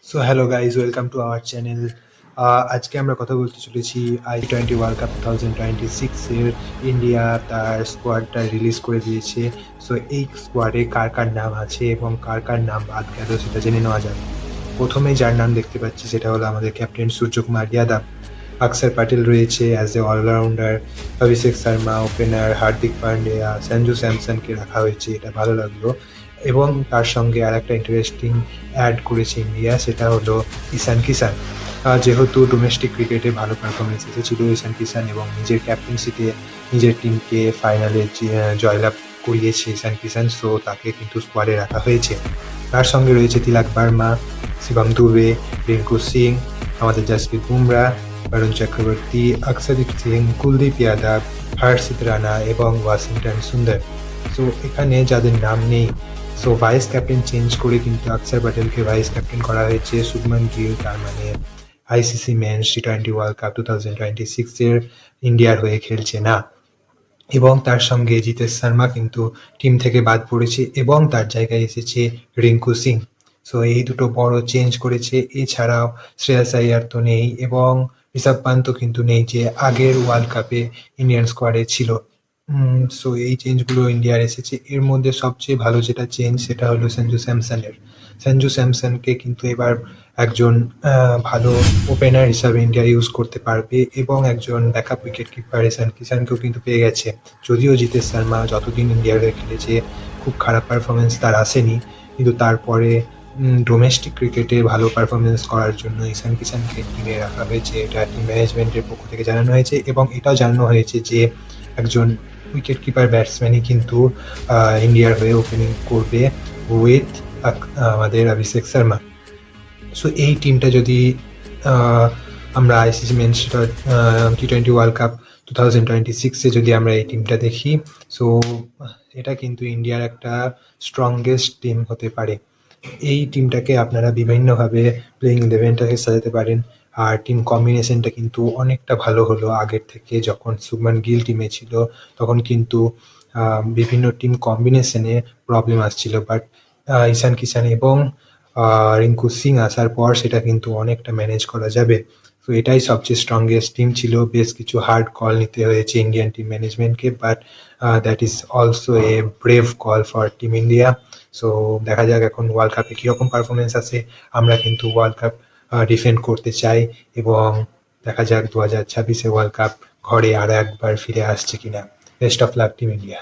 So hello guys, welcome to our channel. আজকে আমরা কথা বলতে চলেছি I20 ওয়ার্ল্ড কাপ 2026-এর। ইন্ডিয়া তার স্কোয়াডটা রিলিজ করে দিয়েছে। সো এই স্কোয়াডে কার কার নাম আছে এবং কার কার নাম বাদ গেল সেটা জেনে নেওয়া যাক। প্রথমে যার নাম দেখতে পাচ্ছি সেটা হলো আমাদের ক্যাপ্টেন সূর্যকুমার যাদব। অক্ষর প্যাটেল রয়েছে as a allrounder. Abhishek Sharma opener, Hardik Pandya, Sanju স্যামসনকে রাখা হয়েছে, এটা ভালো লাগলো। এবং তার সঙ্গে আর একটা ইন্টারেস্টিং অ্যাড করেছে ইন্ডিয়া, সেটা হলো ঈশান কিষান। যেহেতু ডোমেস্টিক ক্রিকেটে ভালো পারফরমেন্স এসেছিল ঈশান কিষান এবং নিজের ক্যাপ্টেন্সিতে নিজের টিমকে ফাইনালে জয়লাভ করিয়েছে ঈশান কিষান, সো তাকে কিন্তু স্কোয়াডে রাখা হয়েছে। তার সঙ্গে রয়েছে তিলক ভার্মা, শিবম দুবে, রিঙ্কু সিং, আমাদের জসপ্রীত বুমরা, বরুণ চক্রবর্তী, অক্ষরদীপ সিং, কুলদীপ যাদব, হর্ষিত রানা এবং ওয়াশিংটন সুন্দর। সো এখানে যাদের নাম নেই, সো ভাইস ক্যাপ্টেন চেঞ্জ করে কিন্তু অক্ষর প্যাটেলকে ভাইস ক্যাপ্টেন করা হয়েছে। শুভমান গিল তার মানে আইসিসি মেন্স টি20 ওয়ার্ল্ড কাপ 2026-এর ইন্ডিয়ার হয়ে খেলছে না। এবং তার সঙ্গে জিতেশ শর্মা কিন্তু টিম থেকে বাদ পড়েছে এবং তার জায়গায় এসেছে রিঙ্কু সিং। সো এই দুটো বড় চেঞ্জ করেছে। এছাড়াও শ্রেয়াস আইয়ার তো নেই এবং ঋষভ পান্ত কিন্তু নেই, যে আগের ওয়ার্ল্ড কাপে ইন্ডিয়ান স্কোয়াডে ছিল। সো এই চেঞ্জগুলো ইন্ডিয়ার এসেছে। এর মধ্যে সবচেয়ে ভালো যেটা চেঞ্জ সেটা হলো সঞ্জু স্যামসনের। সঞ্জু স্যামসনকে কিন্তু এবার একজন ভালো ওপেনার হিসাবে ইন্ডিয়া ইউজ করতে পারবে এবং একজন ব্যাকআপ উইকেট কিপার ঈশান কিষানকেও কিন্তু পেয়ে গেছে। যদিও জিতেশ শর্মা যতদিন ইন্ডিয়ার হয়ে খেলেছে খুব খারাপ পারফরমেন্স তার আসেনি, কিন্তু তারপরে ডোমেস্টিক ক্রিকেটে ভালো পারফরমেন্স করার জন্য ঈশান কিষানকে টিমে রাখা হয়েছে, এটা টিম ম্যানেজমেন্টের পক্ষ থেকে জানানো হয়েছে। এবং এটাও জানানো হয়েছে যে একজন উইকেট কিপার ব্যাটসম্যানই কিন্তু ইন্ডিয়ার হয়ে ওপেনিং করবে উইথ আমাদের অভিষেক শর্মা। সো এই টিমটা যদি আমরা আইসিসি মেন্স টি20 ওয়ার্ল্ড কাপ 2026-এ যদি আমরা এই টিমটা দেখি, সো এটা কিন্তু ইন্ডিয়ার একটা স্ট্রংগেস্ট টিম হতে পারে। এই টিমটাকে আপনারা বিভিন্নভাবে প্লেইং ইলেভেনটাকে সাজাতে পারেন। আর টিম কম্বিনেশনটা কিন্তু অনেকটা ভালো হলো আগের থেকে। যখন শুভমান গিল টিমে ছিল তখন কিন্তু বিভিন্ন টিম কম্বিনেশনে প্রবলেম আসছিল, বাট ঈশান কিষান এবং রিঙ্কু সিং আসার পর সেটা কিন্তু অনেকটা ম্যানেজ করা যাবে। তো এটাই সবচেয়ে স্ট্রংগেস্ট টিম ছিল। বেশ কিছু হার্ড কল নিতে হয়েছে ইন্ডিয়ান টিম ম্যানেজমেন্টকে, but that is also a brave call for team India. So দেখা যাক এখন ওয়ার্ল্ড কাপে কীরকম পারফরমেন্স আছে। আমরা কিন্তু ওয়ার্ল্ড কাপ ডিফেন্ড করতে চাই এবং দেখা যাক 2026-এ ওয়ার্ল্ড কাপ ঘরে আরও একবার ফিরে আসছে কিনা। Best of luck team India.